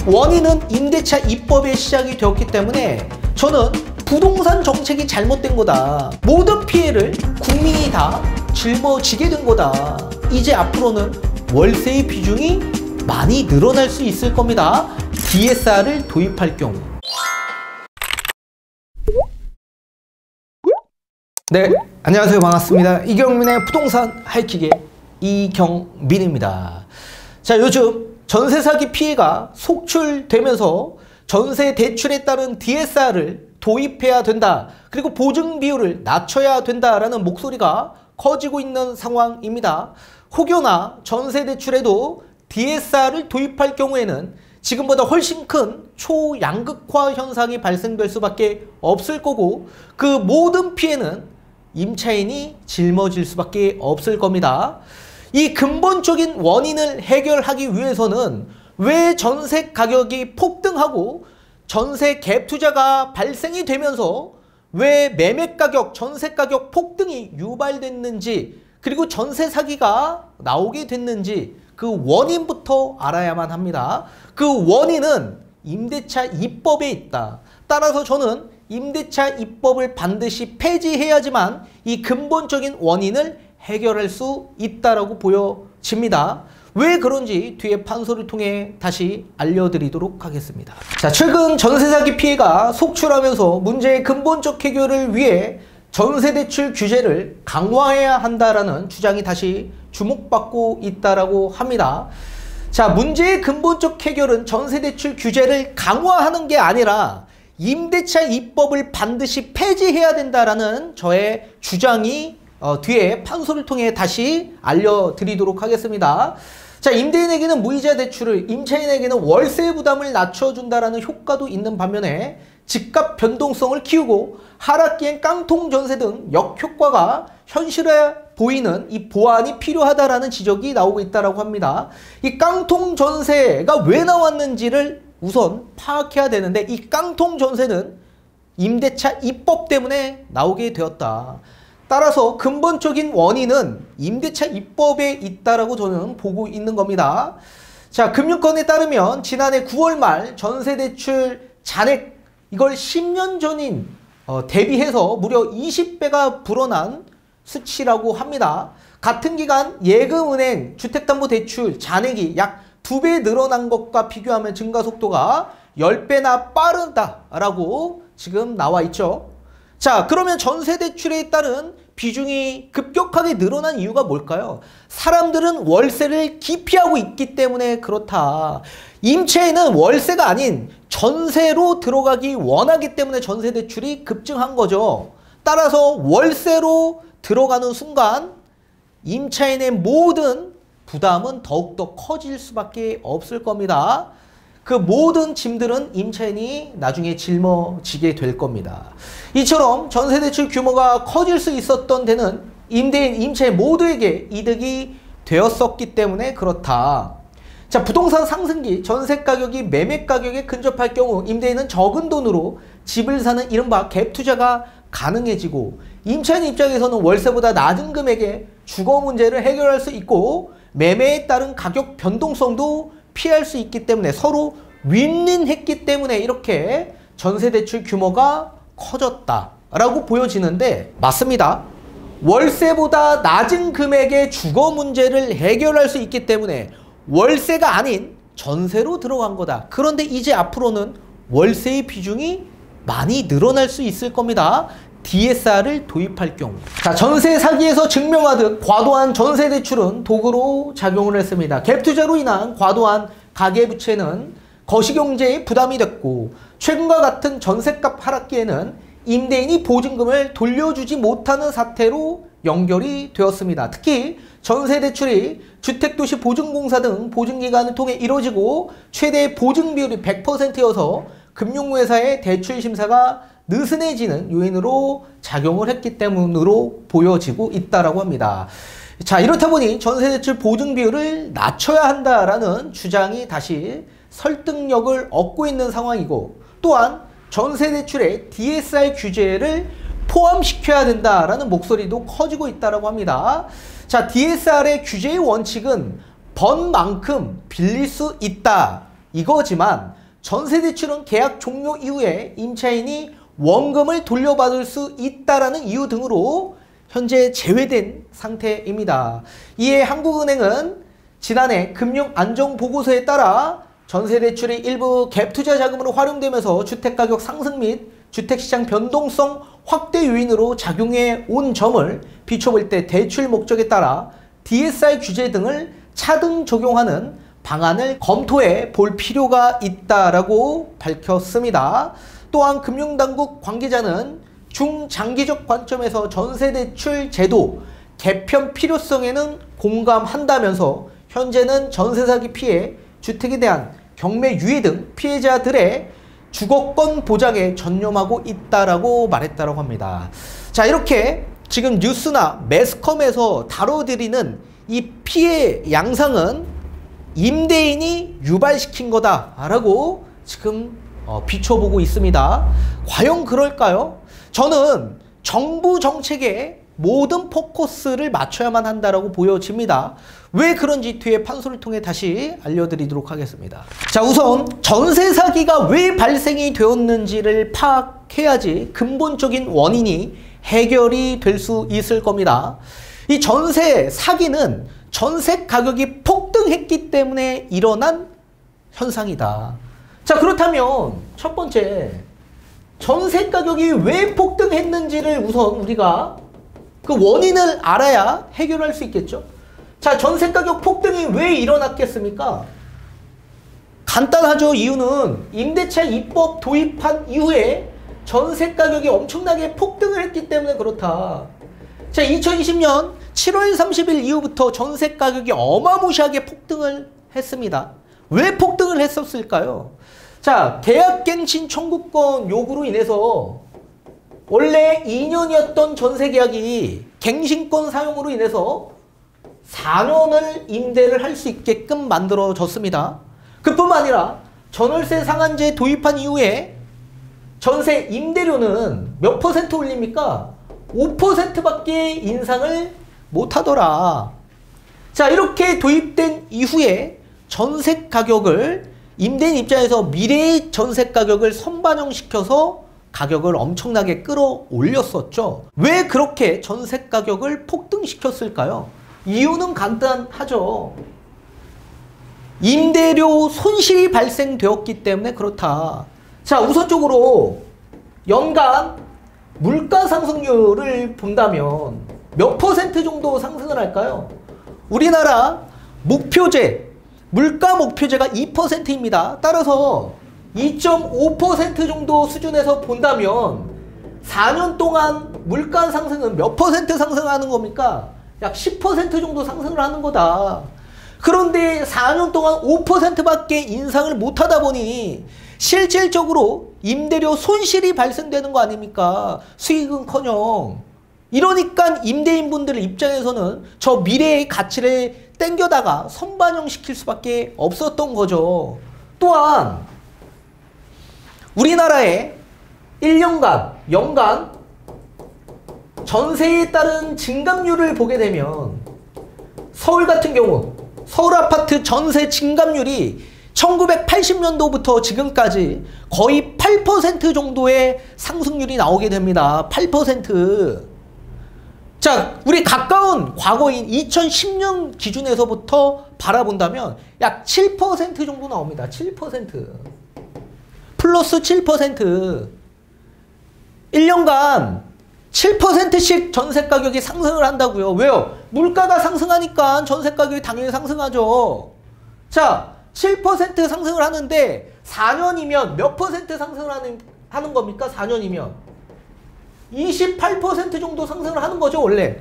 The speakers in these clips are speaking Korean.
원인은 임대차 입법에 시작이 되었기 때문에 저는 부동산 정책이 잘못된 거다. 모든 피해를 국민이 다 짊어지게 된 거다. 이제 앞으로는 월세의 비중이 많이 늘어날 수 있을 겁니다. DSR을 도입할 경우. 네, 안녕하세요. 반갑습니다. 이경민의 부동산 하이킥의 이경민입니다. 자, 요즘 전세 사기 피해가 속출되면서 전세 대출에 따른 DSR을 도입해야 된다. 그리고 보증 비율을 낮춰야 된다라는 목소리가 커지고 있는 상황입니다. 혹여나 전세 대출에도 DSR을 도입할 경우에는 지금보다 훨씬 큰 초양극화 현상이 발생될 수밖에 없을 거고, 그 모든 피해는 임차인이 짊어질 수밖에 없을 겁니다. 이 근본적인 원인을 해결하기 위해서는 왜 전세 가격이 폭등하고 전세 갭 투자가 발생이 되면서 왜 매매 가격, 전세 가격 폭등이 유발됐는지, 그리고 전세 사기가 나오게 됐는지 그 원인부터 알아야만 합니다. 그 원인은 임대차 입법에 있다. 따라서 저는 임대차 입법을 반드시 폐지해야지만 이 근본적인 원인을 해결할 수 있다라고 보여집니다. 왜 그런지 뒤에 판소를 통해 다시 알려드리도록 하겠습니다. 자, 최근 전세 사기 피해가 속출하면서 문제의 근본적 해결을 위해 전세 대출 규제를 강화해야 한다라는 주장이 다시 주목받고 있다라고 합니다. 자, 문제의 근본적 해결은 전세 대출 규제를 강화하는 게 아니라 임대차 입법을 반드시 폐지해야 된다라는 저의 주장이 뒤에 판소를 통해 다시 알려드리도록 하겠습니다. 자, 임대인에게는 무이자 대출을, 임차인에게는 월세 부담을 낮춰준다라는 효과도 있는 반면에 집값 변동성을 키우고 하락기엔 깡통 전세 등 역효과가 현실해 보이는 이 보완이 필요하다라는 지적이 나오고 있다고 합니다. 이 깡통 전세가 왜 나왔는지를 우선 파악해야 되는데, 이 깡통 전세는 임대차 입법 때문에 나오게 되었다. 따라서 근본적인 원인은 임대차 입법에 있다라고 저는 보고 있는 겁니다. 자, 금융권에 따르면 지난해 9월 말 전세대출 잔액, 이걸 10년 전인 대비해서 무려 20배가 불어난 수치라고 합니다. 같은 기간 예금은행 주택담보대출 잔액이 약 2배 늘어난 것과 비교하면 증가 속도가 10배나 빠르다라고 지금 나와 있죠. 자, 그러면 전세 대출에 따른 비중이 급격하게 늘어난 이유가 뭘까요? 사람들은 월세를 기피하고 있기 때문에 그렇다. 임차인은 월세가 아닌 전세로 들어가기 원하기 때문에 전세 대출이 급증한 거죠. 따라서 월세로 들어가는 순간 임차인의 모든 부담은 더욱더 커질 수밖에 없을 겁니다. 그 모든 짐들은 임차인이 나중에 짊어지게 될 겁니다. 이처럼 전세대출 규모가 커질 수 있었던 데는 임대인, 임차인 모두에게 이득이 되었었기 때문에 그렇다. 자, 부동산 상승기 전세 가격이 매매 가격에 근접할 경우 임대인은 적은 돈으로 집을 사는 이른바 갭 투자가 가능해지고, 임차인 입장에서는 월세보다 낮은 금액에 주거 문제를 해결할 수 있고 매매에 따른 가격 변동성도 피할 수 있기 때문에 서로 윈윈했기 때문에 이렇게 전세대출 규모가 커졌다라고 보여지는데, 맞습니다. 월세보다 낮은 금액의 주거 문제를 해결할 수 있기 때문에 월세가 아닌 전세로 들어간 거다. 그런데 이제 앞으로는 월세의 비중이 많이 늘어날 수 있을 겁니다. DSR을 도입할 경우. 자, 전세 사기에서 증명하듯 과도한 전세 대출은 도구로 작용을 했습니다. 갭 투자로 인한 과도한 가계부채는 거시경제에 부담이 됐고, 최근과 같은 전세값 하락기에는 임대인이 보증금을 돌려주지 못하는 사태로 연결이 되었습니다. 특히 전세대출이 주택도시보증공사 등 보증기관을 통해 이루어지고 최대 보증비율이 100%여서 금융회사의 대출 심사가 느슨해지는 요인으로 작용을 했기 때문으로 보여지고 있다고 합니다. 자, 이렇다 보니 전세대출 보증비율을 낮춰야 한다라는 주장이 다시 설득력을 얻고 있는 상황이고, 또한 전세대출에 DSR 규제를 포함시켜야 된다라는 목소리도 커지고 있다고 합니다. 자, DSR의 규제의 원칙은 번 만큼 빌릴 수 있다 이거지만 전세대출은 계약 종료 이후에 임차인이 원금을 돌려받을 수 있다라는 이유 등으로 현재 제외된 상태입니다. 이에 한국은행은 지난해 금융안정보고서에 따라 전세대출이 일부 갭투자 자금으로 활용되면서 주택가격 상승 및 주택시장 변동성 확대 요인으로 작용해 온 점을 비춰볼 때 대출 목적에 따라 DSR 규제 등을 차등 적용하는 방안을 검토해 볼 필요가 있다라고 밝혔습니다. 또한 금융당국 관계자는 중장기적 관점에서 전세대출 제도 개편 필요성에는 공감한다면서 현재는 전세 사기 피해, 주택에 대한 경매 유예 등 피해자들의 주거권 보장에 전념하고 있다라고 말했다고 합니다. 자, 이렇게 지금 뉴스나 매스컴에서 다뤄드리는 이 피해 양상은 임대인이 유발시킨 거다라고 지금 비춰보고 있습니다. 과연 그럴까요? 저는 정부 정책에 모든 포커스를 맞춰야만 한다라고 보여집니다. 왜 그런지 뒤에 판소를 통해 다시 알려드리도록 하겠습니다. 자, 우선 전세 사기가 왜 발생이 되었는지를 파악해야지 근본적인 원인이 해결이 될 수 있을 겁니다. 이 전세 사기는 전세 가격이 폭등했기 때문에 일어난 현상이다. 자, 그렇다면 첫 번째, 전세 가격이 왜 폭등했는지를 우선 우리가 그 원인을 알아야 해결할 수 있겠죠. 자, 전세 가격 폭등이 왜 일어났겠습니까? 간단하죠. 이유는 임대차 입법 도입한 이후에 전세 가격이 엄청나게 폭등을 했기 때문에 그렇다. 자, 2020년 7월 30일 이후부터 전세 가격이 어마무시하게 폭등을 했습니다. 왜 폭등을 했었을까요? 자, 계약갱신 청구권 요구로 인해서 원래 2년이었던 전세 계약이 갱신권 사용으로 인해서 4년을 임대를 할 수 있게끔 만들어졌습니다. 그뿐만 아니라 전월세 상한제 도입한 이후에 전세 임대료는 몇 퍼센트 올립니까? 5%밖에 인상을 못하더라. 자, 이렇게 도입된 이후에 전세 가격을 임대인 입장에서 미래의 전세 가격을 선반영시켜서 가격을 엄청나게 끌어올렸었죠. 왜 그렇게 전세 가격을 폭등시켰을까요? 이유는 간단하죠. 임대료 손실이 발생되었기 때문에 그렇다. 자, 우선적으로 연간 물가 상승률을 본다면 몇 퍼센트 정도 상승을 할까요? 우리나라 목표제, 물가 목표제가 2%입니다. 따라서 2.5% 정도 수준에서 본다면 4년 동안 물가 상승은 몇 퍼센트 상승하는 겁니까? 약 10% 정도 상승을 하는 거다. 그런데 4년 동안 5%밖에 인상을 못하다 보니 실질적으로 임대료 손실이 발생되는 거 아닙니까? 수익은커녕. 이러니까 임대인분들 입장에서는 저 미래의 가치를 땡겨다가 선반영시킬 수밖에 없었던 거죠. 또한 우리나라의 1년간 연간 전세에 따른 증감률을 보게 되면 서울 같은 경우 서울 아파트 전세 증감률이 1980년도부터 지금까지 거의 8% 정도의 상승률이 나오게 됩니다. 8%. 자, 우리 가까운 과거인 2010년 기준에서부터 바라본다면 약 7% 정도 나옵니다. 7%. 플러스 7%. 1년간 7%씩 전세 가격이 상승을 한다고요. 왜요? 물가가 상승하니까 전세 가격이 당연히 상승하죠. 자, 7% 상승을 하는데 4년이면 몇 퍼센트 상승을 하는 겁니까? 4년이면 28% 정도 상승을 하는 거죠, 원래.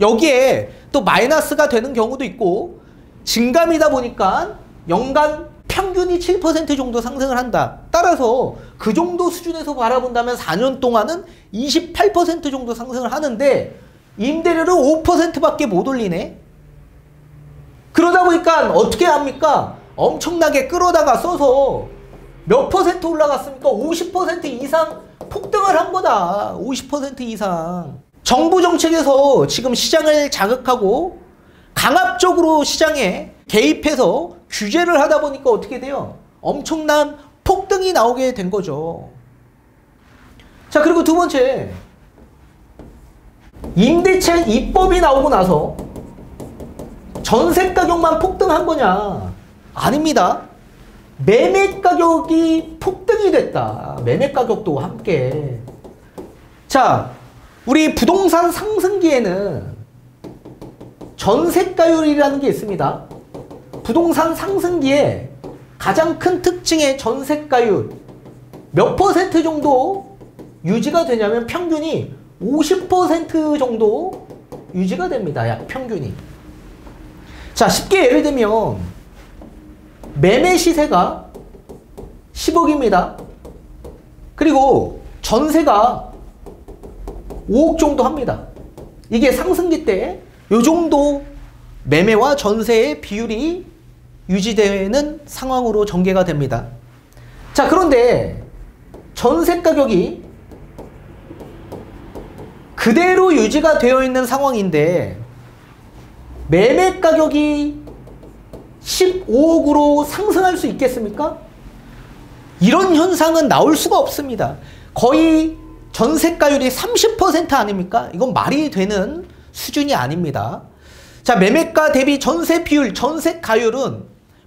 여기에 또 마이너스가 되는 경우도 있고 증감이다 보니까 연간 평균이 7% 정도 상승을 한다. 따라서 그 정도 수준에서 바라본다면 4년 동안은 28% 정도 상승을 하는데 임대료를 5%밖에 못 올리네. 그러다 보니까 어떻게 합니까? 엄청나게 끌어다가 써서 몇 퍼센트 올라갔습니까? 50% 이상 폭등을 한 거다. 50% 이상. 정부 정책에서 지금 시장을 자극하고 강압적으로 시장에 개입해서 규제를 하다 보니까 어떻게 돼요? 엄청난 폭등이 나오게 된 거죠. 자, 그리고 두 번째, 임대차 입법이 나오고 나서 전세 가격만 폭등한 거냐? 아닙니다. 매매 가격이 폭등이 됐다. 매매 가격도 함께. 자, 우리 부동산 상승기에는 전세가율이라는 게 있습니다. 부동산 상승기에 가장 큰 특징의 전세가율 몇 퍼센트 정도 유지가 되냐면 평균이 50% 정도 유지가 됩니다. 약 평균이. 자, 쉽게 예를 들면 매매 시세가 10억입니다. 그리고 전세가 5억 정도 합니다. 이게 상승기 때 요 정도 매매와 전세의 비율이 유지되는 상황으로 전개가 됩니다. 자, 그런데 전세 가격이 그대로 유지가 되어 있는 상황인데 매매 가격이 15억으로 상승할 수 있겠습니까? 이런 현상은 나올 수가 없습니다. 거의 전세가율이 30% 아닙니까? 이건 말이 되는 수준이 아닙니다. 자, 매매가 대비 전세 비율, 전세가율은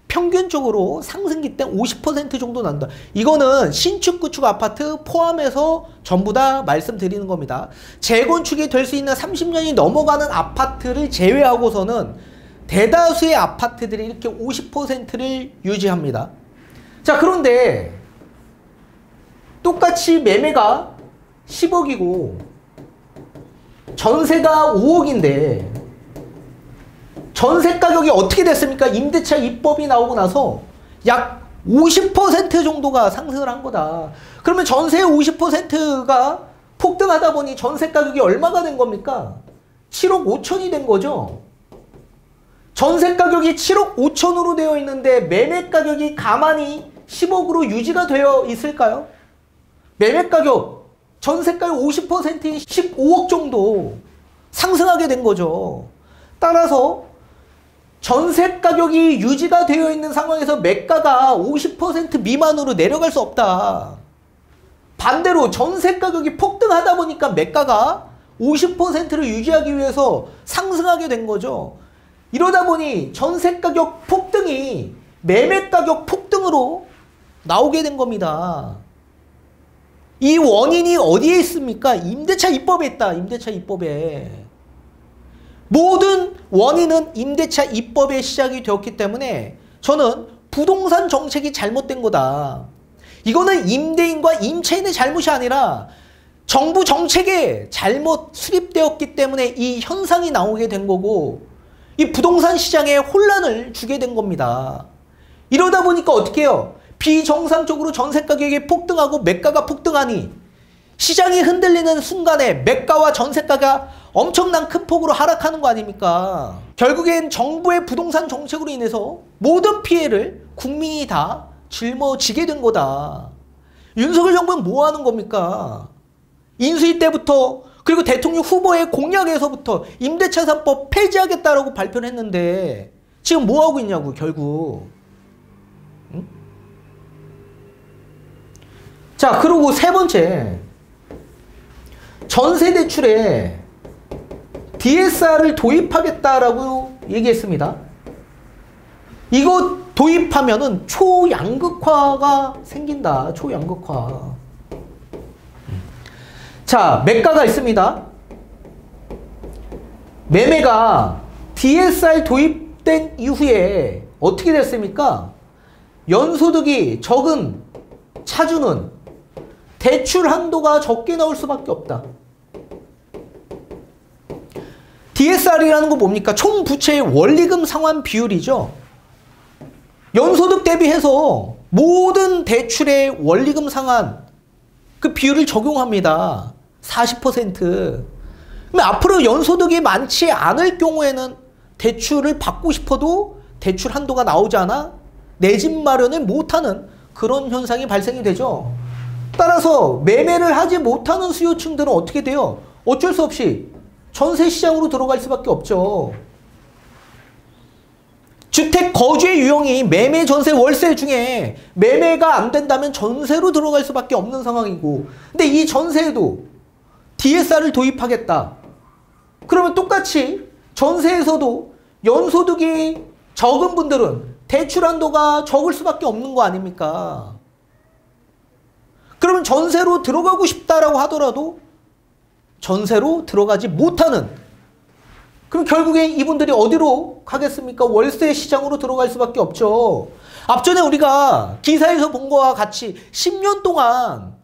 평균적으로 상승기 때 50% 정도 난다. 이거는 신축, 구축 아파트 포함해서 전부 다 말씀드리는 겁니다. 재건축이 될 수 있는 30년이 넘어가는 아파트를 제외하고서는 대다수의 아파트들이 이렇게 50%를 유지합니다. 자, 그런데 똑같이 매매가 10억이고 전세가 5억인데 전세 가격이 어떻게 됐습니까? 임대차 입법이 나오고 나서 약 50% 정도가 상승을 한 거다. 그러면 전세의 50%가 폭등하다 보니 전세 가격이 얼마가 된 겁니까? 7억 5천이 된 거죠. 전세 가격이 7억 5천으로 되어 있는데 매매 가격이 가만히 10억으로 유지가 되어 있을까요? 매매 가격, 전세 가격 50%인 15억 정도 상승하게 된 거죠. 따라서 전세 가격이 유지가 되어 있는 상황에서 매가가 50% 미만으로 내려갈 수 없다. 반대로 전세 가격이 폭등하다 보니까 매가가 50%를 유지하기 위해서 상승하게 된 거죠. 이러다 보니 전세 가격 폭등이 매매 가격 폭등으로 나오게 된 겁니다. 이 원인이 어디에 있습니까? 임대차 입법에 있다. 임대차 입법에. 모든 원인은 임대차 입법에 시작이 되었기 때문에 저는 부동산 정책이 잘못된 거다. 이거는 임대인과 임차인의 잘못이 아니라 정부 정책에 잘못 수립되었기 때문에 이 현상이 나오게 된 거고 이 부동산 시장에 혼란을 주게 된 겁니다. 이러다 보니까 어떻게 해요? 비정상적으로 전세 가격이 폭등하고 매가가 폭등하니 시장이 흔들리는 순간에 매가와 전세가가 엄청난 큰 폭으로 하락하는 거 아닙니까? 결국엔 정부의 부동산 정책으로 인해서 모든 피해를 국민이 다 짊어지게 된 거다. 윤석열 정부는 뭐 하는 겁니까? 인수위 때부터 그리고 대통령 후보의 공약에서부터 임대차 3법 폐지하겠다라고 발표를 했는데 지금 뭐 하고 있냐고 결국. 응? 자, 그리고 세 번째, 전세대출에 DSR을 도입하겠다라고 얘기했습니다. 이거 도입하면은 초양극화가 생긴다. 초양극화. 자, 매가가 있습니다. 매매가 DSR 도입된 이후에 어떻게 됐습니까? 연소득이 적은 차주는 대출 한도가 적게 나올 수밖에 없다. DSR이라는 거 뭡니까? 총 부채의 원리금 상환 비율이죠. 연소득 대비해서 모든 대출의 원리금 상환 그 비율을 적용합니다. 40%. 그럼 앞으로 연소득이 많지 않을 경우에는 대출을 받고 싶어도 대출 한도가 나오지 않아 내 집 마련을 못하는 그런 현상이 발생이 되죠. 따라서 매매를 하지 못하는 수요층들은 어떻게 돼요? 어쩔 수 없이 전세 시장으로 들어갈 수밖에 없죠. 주택 거주의 유형이 매매, 전세, 월세 중에 매매가 안 된다면 전세로 들어갈 수밖에 없는 상황이고, 근데 이 전세에도 DSR을 도입하겠다. 그러면 똑같이 전세에서도 연소득이 적은 분들은 대출 한도가 적을 수밖에 없는 거 아닙니까? 그러면 전세로 들어가고 싶다라고 하더라도 전세로 들어가지 못하는, 그럼 결국에 이분들이 어디로 가겠습니까? 월세 시장으로 들어갈 수밖에 없죠. 앞전에 우리가 기사에서 본 거와 같이 10년 동안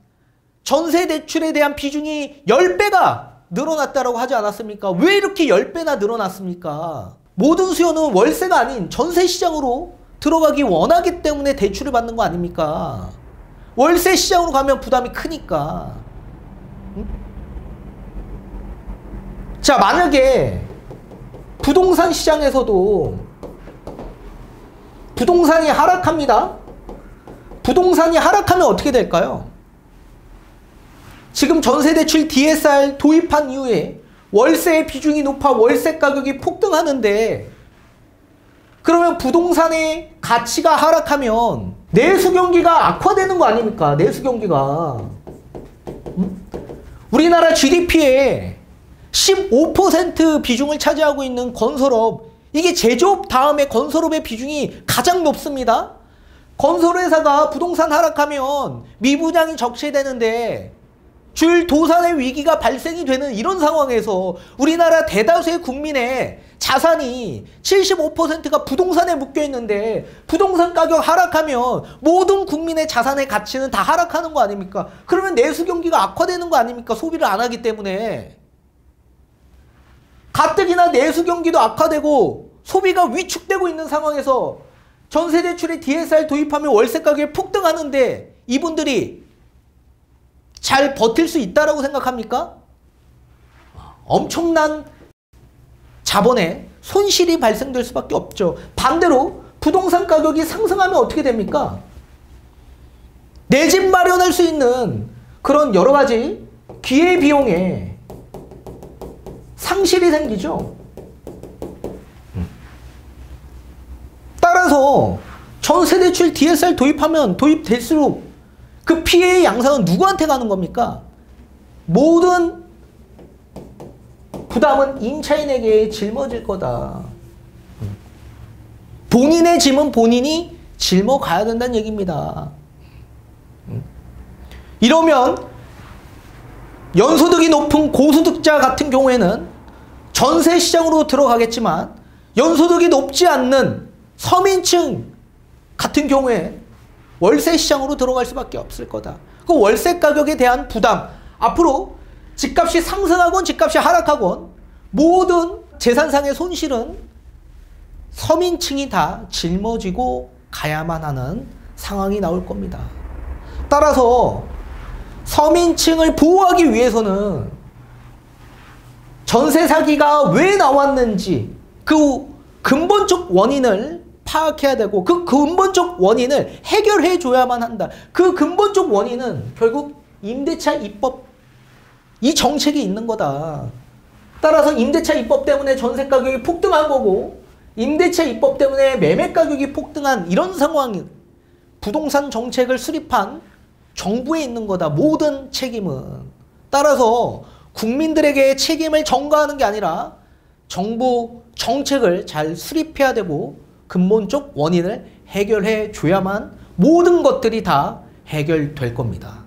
전세 대출에 대한 비중이 10배가 늘어났다고 하지 않았습니까? 왜 이렇게 10배나 늘어났습니까? 모든 수요는 월세가 아닌 전세 시장으로 들어가기 원하기 때문에 대출을 받는 거 아닙니까? 월세 시장으로 가면 부담이 크니까. 응? 자, 만약에 부동산 시장에서도 부동산이 하락합니다. 부동산이 하락하면 어떻게 될까요? 지금 전세대출 DSR 도입한 이후에 월세의 비중이 높아 월세 가격이 폭등하는데, 그러면 부동산의 가치가 하락하면 내수 경기가 악화되는 거 아닙니까? 내수 경기가. 우리나라 GDP에 15% 비중을 차지하고 있는 건설업, 이게 제조업 다음에 건설업의 비중이 가장 높습니다. 건설회사가 부동산 하락하면 미분양이 적체되는데 줄 도산의 위기가 발생이 되는 이런 상황에서 우리나라 대다수의 국민의 자산이 75%가 부동산에 묶여 있는데, 부동산 가격 하락하면 모든 국민의 자산의 가치는 다 하락하는 거 아닙니까? 그러면 내수 경기가 악화되는 거 아닙니까? 소비를 안 하기 때문에. 가뜩이나 내수 경기도 악화되고 소비가 위축되고 있는 상황에서 전세대출에 DSR 도입하면 월세 가격이 폭등하는데 이분들이 잘 버틸 수 있다라고 생각합니까? 엄청난 자본에 손실이 발생될 수밖에 없죠. 반대로 부동산 가격이 상승하면 어떻게 됩니까? 내 집 마련할 수 있는 그런 여러 가지 기회비용에 상실이 생기죠. 따라서 전세대출 DSR 도입하면 도입될수록 그 피해의 양상은 누구한테 가는 겁니까? 모든 부담은 임차인에게 짊어질 거다. 본인의 짐은 본인이 짊어가야 된다는 얘기입니다. 이러면 연소득이 높은 고소득자 같은 경우에는 전세 시장으로 들어가겠지만, 연소득이 높지 않는 서민층 같은 경우에 월세 시장으로 들어갈 수밖에 없을 거다. 그 월세 가격에 대한 부담, 앞으로 집값이 상승하건 집값이 하락하건 모든 재산상의 손실은 서민층이 다 짊어지고 가야만 하는 상황이 나올 겁니다. 따라서 서민층을 보호하기 위해서는 전세 사기가 왜 나왔는지 그 근본적 원인을 파악해야 되고, 그 근본적 원인을 해결해 줘야만 한다. 그 근본적 원인은 결국 임대차 입법, 이 정책이 있는 거다. 따라서 임대차 입법 때문에 전세 가격이 폭등한 거고, 임대차 입법 때문에 매매 가격이 폭등한 이런 상황이 부동산 정책을 수립한 정부에 있는 거다. 모든 책임은. 따라서 국민들에게 책임을 전가하는 게 아니라 정부 정책을 잘 수립해야 되고 근본적 원인을 해결해 줘야만 모든 것들이 다 해결될 겁니다.